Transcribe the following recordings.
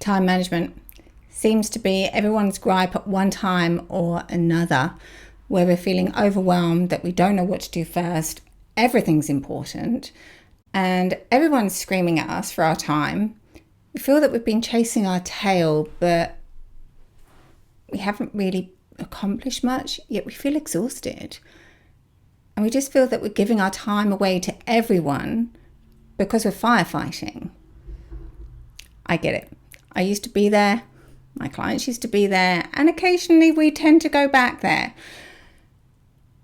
Time management seems to be everyone's gripe at one time or another, where we're feeling overwhelmed, that we don't know what to do first. Everything's important and everyone's screaming at us for our time. We feel that we've been chasing our tail, but we haven't really accomplished much, yet we feel exhausted. And we just feel that we're giving our time away to everyone because we're firefighting. I get it. I used to be there. My clients used to be there. And occasionally we tend to go back there.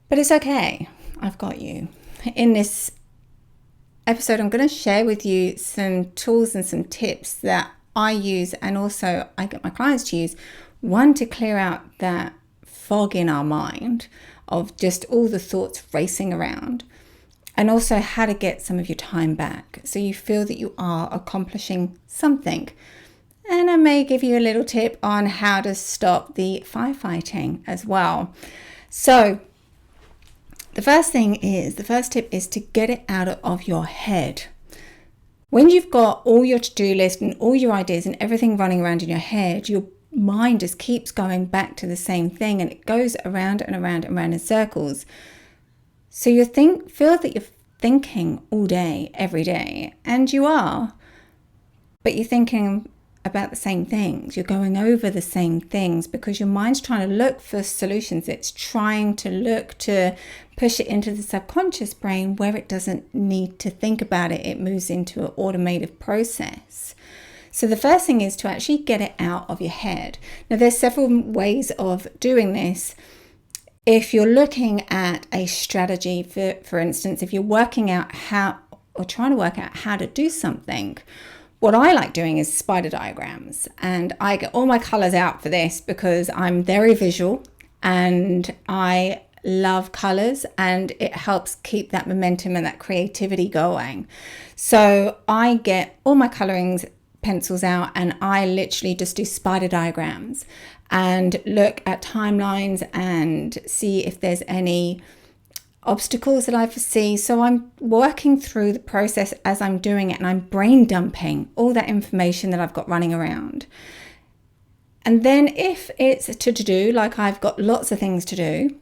But it's okay. I've got you. In this episode, I'm going to share with you some tools and some tips that I use, and also I get my clients to use. One, to clear out that fog in our mind of just all the thoughts racing around, and also how to get some of your time back so you feel that you are accomplishing something. And I may give you a little tip on how to stop the firefighting as well. So the first tip is to get it out of your head. When you've got all your to-do list and all your ideas and everything running around in your head, your mind just keeps going back to the same thing, and it goes around and around and around in circles. So you feel that you're thinking all day, every day, and you are, but you're thinking about the same things. You're going over the same things because your mind's trying to look for solutions. It's trying to look to push it into the subconscious brain where it doesn't need to think about it. It moves into an automated process. So the first thing is to actually get it out of your head. Now, there's several ways of doing this. If you're looking at a strategy, for instance, if you're working out how, or trying to work out how to do something, what I like doing is spider diagrams, and I get all my colors out for this because I'm very visual and I love colors, and it helps keep that momentum and that creativity going. So I get all my colorings pencils out and I literally just do spider diagrams and look at timelines and see if there's any obstacles that I foresee. So I'm working through the process as I'm doing it, and I'm brain dumping all that information that I've got running around. And then if it's to do, like I've got lots of things to do,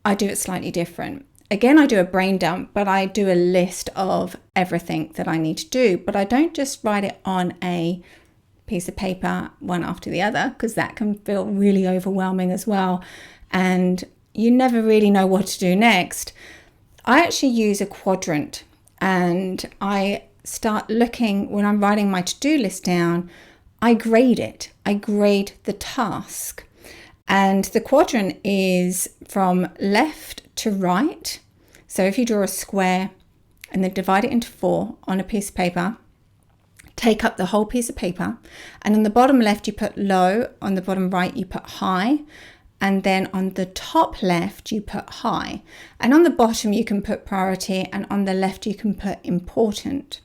I do it slightly different. Again, I do a brain dump, but I do a list of everything that I need to do. But I don't just write it on a piece of paper one after the other, because that can feel really overwhelming as well. And you never really know what to do next. I actually use a quadrant, and I start looking, when I'm writing my to-do list down, I grade it. I grade the task. And the quadrant is from left to right. So if you draw a square and then divide it into 4 on a piece of paper, take up the whole piece of paper, and on the bottom left you put low, on the bottom right you put high, and then on the top left you put high, and on the bottom you can put priority, and on the left you can put important.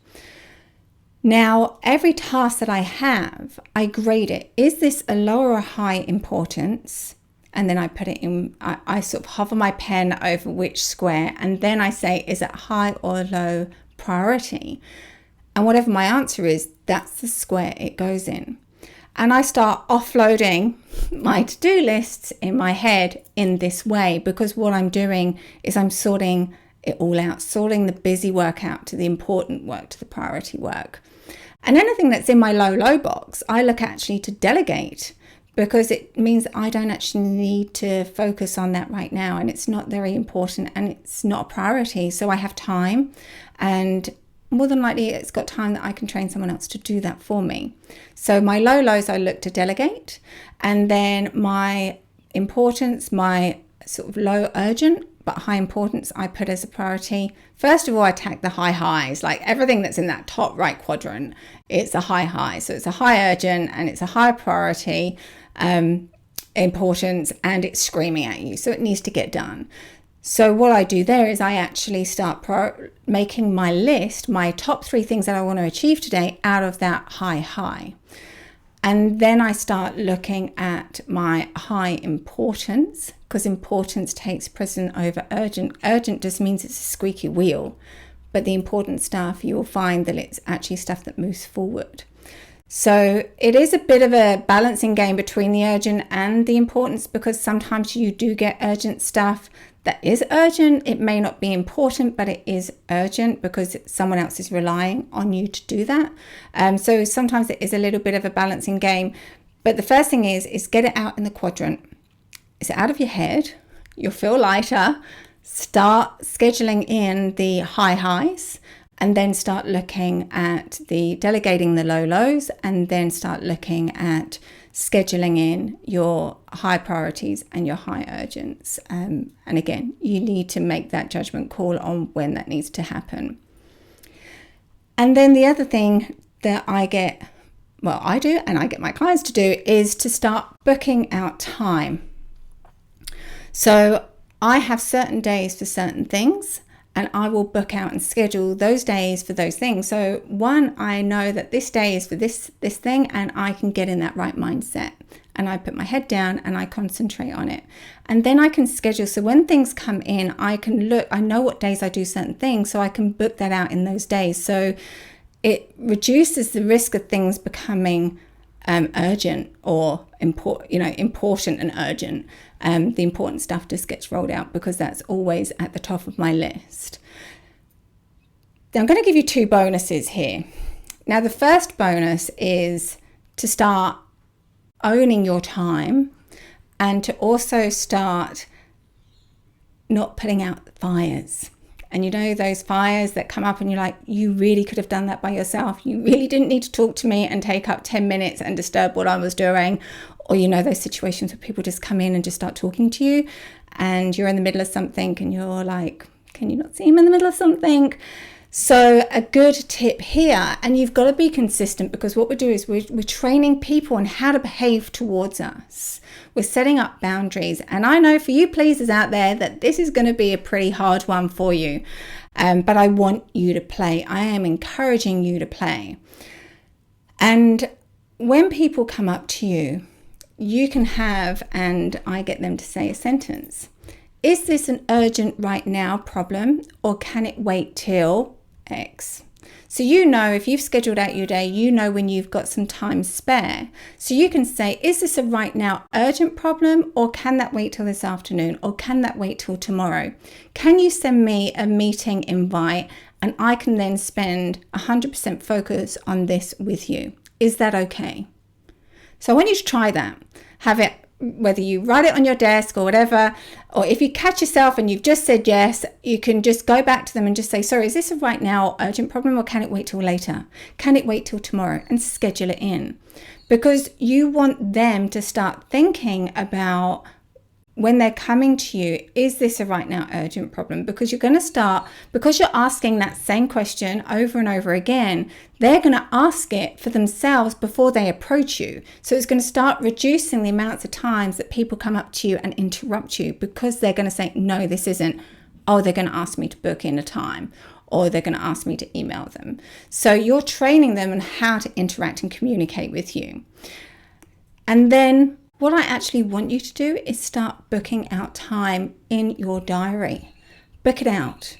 Now, every task that I have, I grade it. Is this a low or a high importance? And then I put it in, I sort of hover my pen over which square, and then I say, is it high or low priority? And whatever my answer is, that's the square it goes in. And I start offloading my to-do lists in my head in this way, because what I'm doing is I'm sorting it all out, sorting the busy work out to the important work, to the priority work. And anything that's in my low box, I look actually to delegate, because it means I don't actually need to focus on that right now, and it's not very important and it's not a priority. So I have time, and more than likely it's got time that I can train someone else to do that for me. So my lows I look to delegate, and then my importance, my sort of low urgent but high importance, I put as a priority. First of all, I attack the high highs, like everything that's in that top right quadrant, it's a high. So it's a high urgent and it's a high priority importance, and it's screaming at you, so it needs to get done. So what I do there is I actually start making my list, my top 3 things that I want to achieve today out of that high. And then I start looking at my high importance, because importance takes precedent over urgent. Urgent just means it's a squeaky wheel, but the important stuff, you will find that it's actually stuff that moves forward. So it is a bit of a balancing game between the urgent and the importance, because sometimes you do get urgent stuff that is urgent. It may not be important, but it is urgent because someone else is relying on you to do that. So sometimes it is a little bit of a balancing game. But the first thing is get it out in the quadrant. It's out of your head. You'll feel lighter. Start scheduling in the high highs, and then start looking at the delegating the low lows, and then start looking at scheduling in your high priorities and your high urgents. And again, you need to make that judgment call on when that needs to happen. And then the other thing that I do, and I get my clients to do, is to start booking out time. So I have certain days for certain things, and I will book out and schedule those days for those things. So one, I know that this day is for this thing, and I can get in that right mindset, and I put my head down and I concentrate on it. And then I can schedule. So when things come in, I can look, I know what days I do certain things, so I can book that out in those days. So it reduces the risk of things becoming urgent or important and urgent. The important stuff just gets rolled out because that's always at the top of my list. Now I'm going to give you 2 bonuses here. Now the first bonus is to start owning your time, and to also start not putting out fires. And you know, those fires that come up and you're like, you really could have done that by yourself. You really didn't need to talk to me and take up 10 minutes and disturb what I was doing. Or, you know, those situations where people just come in and just start talking to you, and you're in the middle of something and you're like, can you not see him in the middle of something? So a good tip here, and you've got to be consistent, because what we do is we're training people on how to behave towards us. We're setting up boundaries. And I know for you pleasers out there that this is going to be a pretty hard one for you. But I want you to play. I am encouraging you to play. And when people come up to you, you can have, and I get them to say a sentence. Is this an urgent right now problem, or can it wait till X? So you know, if you've scheduled out your day, you know when you've got some time spare. So you can say, is this a right now urgent problem, or can that wait till this afternoon, or can that wait till tomorrow? Can you send me a meeting invite and I can then spend 100% focus on this with you? Is that okay? So I want you to try that. Have it, whether you write it on your desk or whatever, or if you catch yourself and you've just said yes, you can just go back to them and just say, sorry, is this a right now urgent problem, or can it wait till later? Can it wait till tomorrow? And schedule it in, because you want them to start thinking about, when they're coming to you, is this a right now urgent problem? Because you're going to start, because you're asking that same question over and over again, they're going to ask it for themselves before they approach you. So it's going to start reducing the amounts of times that people come up to you and interrupt you, because they're going to say, no, this isn't. Oh, they're going to ask me to book in a time, or they're going to ask me to email them. So you're training them on how to interact and communicate with you. And then what I actually want you to do is start booking out time in your diary. Book it out.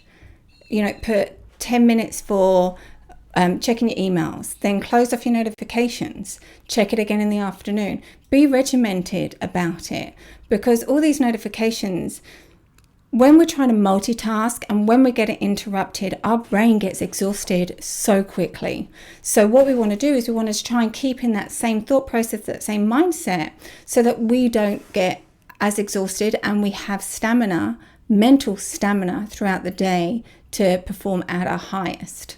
You know, put 10 minutes for checking your emails, then close off your notifications, check it again in the afternoon. Be regimented about it, because all these notifications, when we're trying to multitask and when we get interrupted, our brain gets exhausted so quickly. So what we want to do is we want to try and keep in that same thought process, that same mindset, so that we don't get as exhausted and we have stamina, mental stamina throughout the day to perform at our highest.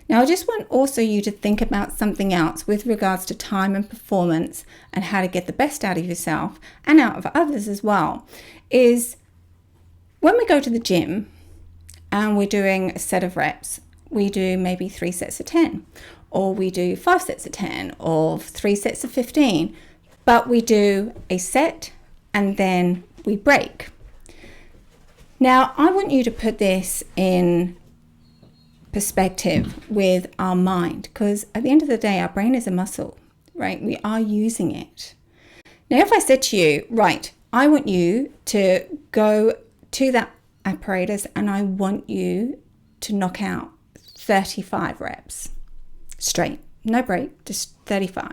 Now, I just want also you to think about something else with regards to time and performance, and how to get the best out of yourself and out of others as well, is when we go to the gym and we're doing a set of reps, we do maybe 3 sets of 10, or we do 5 sets of 10, or 3 sets of 15, but we do a set and then we break. Now, I want you to put this in perspective with our mind, because at the end of the day, our brain is a muscle, right? We are using it. Now, if I said to you, right, I want you to go to that apparatus and I want you to knock out 35 reps straight, No break, just 35.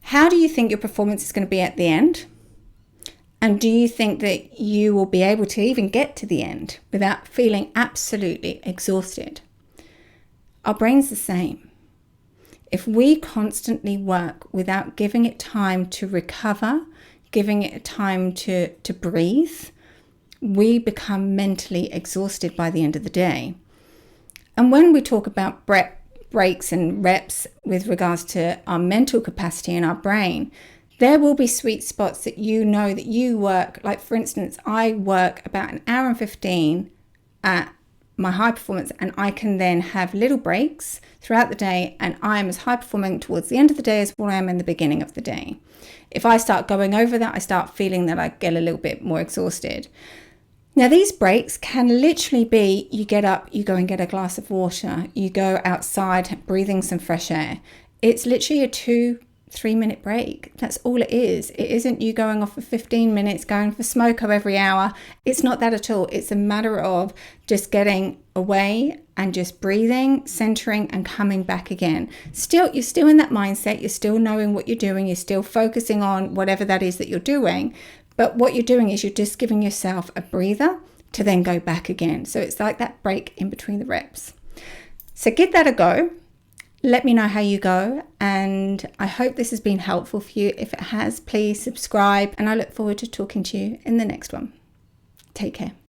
How do you think your performance is going to be at the end? And do you think that you will be able to even get to the end without feeling absolutely exhausted? Our brain's the same. If we constantly work without giving it time to recover, giving it time to breathe, we become mentally exhausted by the end of the day. And when we talk about breaks and reps with regards to our mental capacity in our brain, there will be sweet spots that you know that you work. Like, for instance, I work about an hour and 15 at my high performance, and I can then have little breaks throughout the day, and I am as high performing towards the end of the day as what I am in the beginning of the day. If I start going over that, I start feeling that I get a little bit more exhausted. Now, these breaks can literally be, you get up, you go and get a glass of water, you go outside breathing some fresh air. It's literally a 2-3 minute break. That's all it is. It isn't you going off for 15 minutes, going for smoko every hour. It's not that at all. It's a matter of just getting away and just breathing, centering, and coming back again. You're still in that mindset. You're still knowing what you're doing. You're still focusing on whatever that is that you're doing. But what you're doing is you're just giving yourself a breather to then go back again. So it's like that break in between the reps. So give that a go. Let me know how you go, and I hope this has been helpful for you. If it has, please subscribe, and I look forward to talking to you in the next one. Take care.